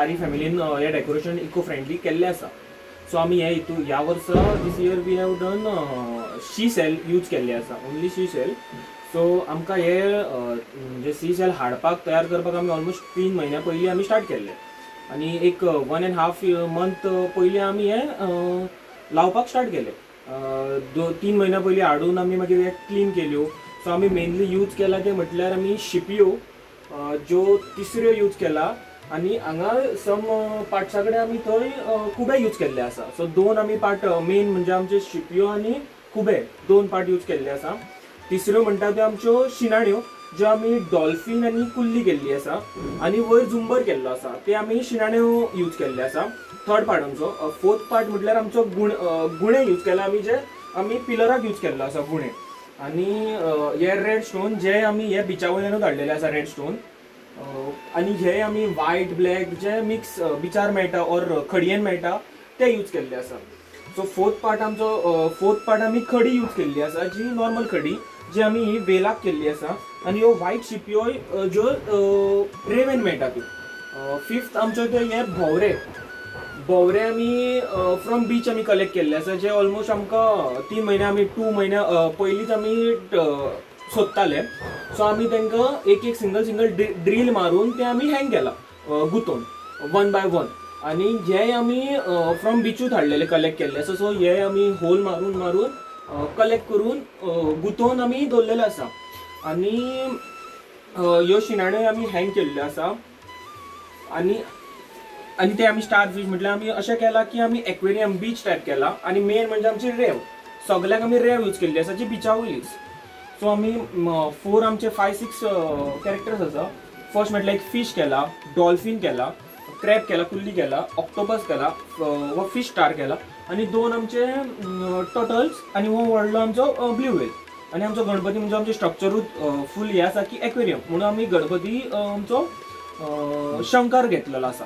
सारी फॅमिलीन हे decoration eco friendly केल्लें आसा. सो आमी हे ह्या वर्सा this year we have done she cell use केल्ले आसा, ओन्ली शी सेल. सो आमकां हे जे सी सेल हाडपाक तयार करपाक आमी ऑलमोस्ट 3 म्हयन्या पयलीं आमी स्टार्ट केल्ले आनी एक 1.5 मंथ पयलीं आमी हे लावपाक स्टार्ट केले. 3 म्हयन्या पयलीं हाडून आमी मागीर हे क्लीन केल्यो. सो आमी मेनली यूज केला ते म्हटल्यार आमी शिपयो ज्यो तिसऱ्यो यूज केला आनी हांगा सम पार्ट्सा कडेन आमी थंय कुबे यूज केल्ले आसा. सो 2 आमी पार्ट मेन म्हणजे आमचे शिपयो आनी कुबे 2 पार्ट यूज केल्ले आसा. तिसऱ्यो म्हणटा त्यो आमच्यो शिणाण्यो ज्यो आमी डॉल्फिन आनी कुल्ली केल्ली आसा आनी वयर झुंबर केल्लो आसा, ते आमी शिणाण्यो यूज केल्ले आसा. थर्ड पार्ट आमचो. फोर्थ पार्ट म्हटल्यार आमचो गुणे यूज केला आमी, जे आमी पिलराक यूज केल्लो आसा गुणे. आनी हे रेड स्टोन जे आमी हे बिचा वयल्यानूच हाडलेले आसा रेड स्टोन. आनी हे आमी व्हायट ब्लॅक जे मिक्स बिचार मेळटा ऑर खडयेन मेळटा ते यूज केल्ले आसा. सो फोर्थ पार्ट आमी खडी यूज केल्ली आसा, जी नॉर्मल खडी जी आमी ही वेलाक केल्ली आसा. आनी ह्यो व्हायट शिपयो ज्यो रेवेन मेळटा त्यो. फिफ्थ आमचो ते हे भोवरे आमी फ्रॉम बीच आमी कलेक्ट केल्ले आसा, जे ऑलमोस्ट आमकां 3 म्हयने आमी 2 म्हयन्या पयलींच आमी सोदताले. सो आमी तांकां एक सिंगल ड्रील मारून ते आमी हँग केला गुंतोवन 1 by 1. आनी हे आमी फ्रॉम बीचूच हाडलेले कलेक्ट केल्ले आसा. सो हे आमी होल मारून कलेक्ट करून गुंतोवन आमी दवरलेले आसा. आनी ह्यो शिणाण्यो आमी हँग केल्ल्यो आसा. आनी ते आमी स्टार फिश म्हटल्यार आमी अशें केला की आमी एक्वेरियम बीच टायप केला. आनी मेन म्हणजे आमची रेव, सगळ्यांक आमी रेव यूज केल्ली आसा जी बिचा वयलीच. सो आमी 4 आमचे 5-6 कॅरेक्टर्स आसा. फर्स्ट म्हटल्यार एक फिश केला, डॉल्फिन केला, क्रॅब केला, कुल्ली केला, ऑक्टोपस केला व फिश स्टार केला आनी 2 आमचे टर्टल्स आनी हो व्हडलो आमचो ब्लू व्हेल. आनी आमचो गणपती म्हणजे आमचे स्ट्रक्चरूच फूल हे आसा की एक्वेरियम म्हणून आमी गणपती आमचो शंकर घेतलेलो आसा.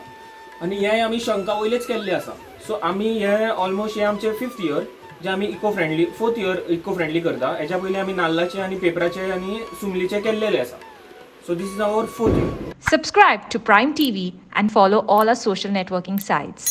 आनी हे आमी शंका वयलेच केल्ले आसा. सो आमी हे ऑलमोस्ट हे आमचे 5th इयर जे आमी फोर्थ इयर इको फ्रेंडली करता. हेच्या पयलीं आमी नाल्लाचे आनी पेपराचे आनी सुमलीचे केल्लेले आसा. So this is our 4th year. Subscribe to Prime TV and follow all our social networking sites.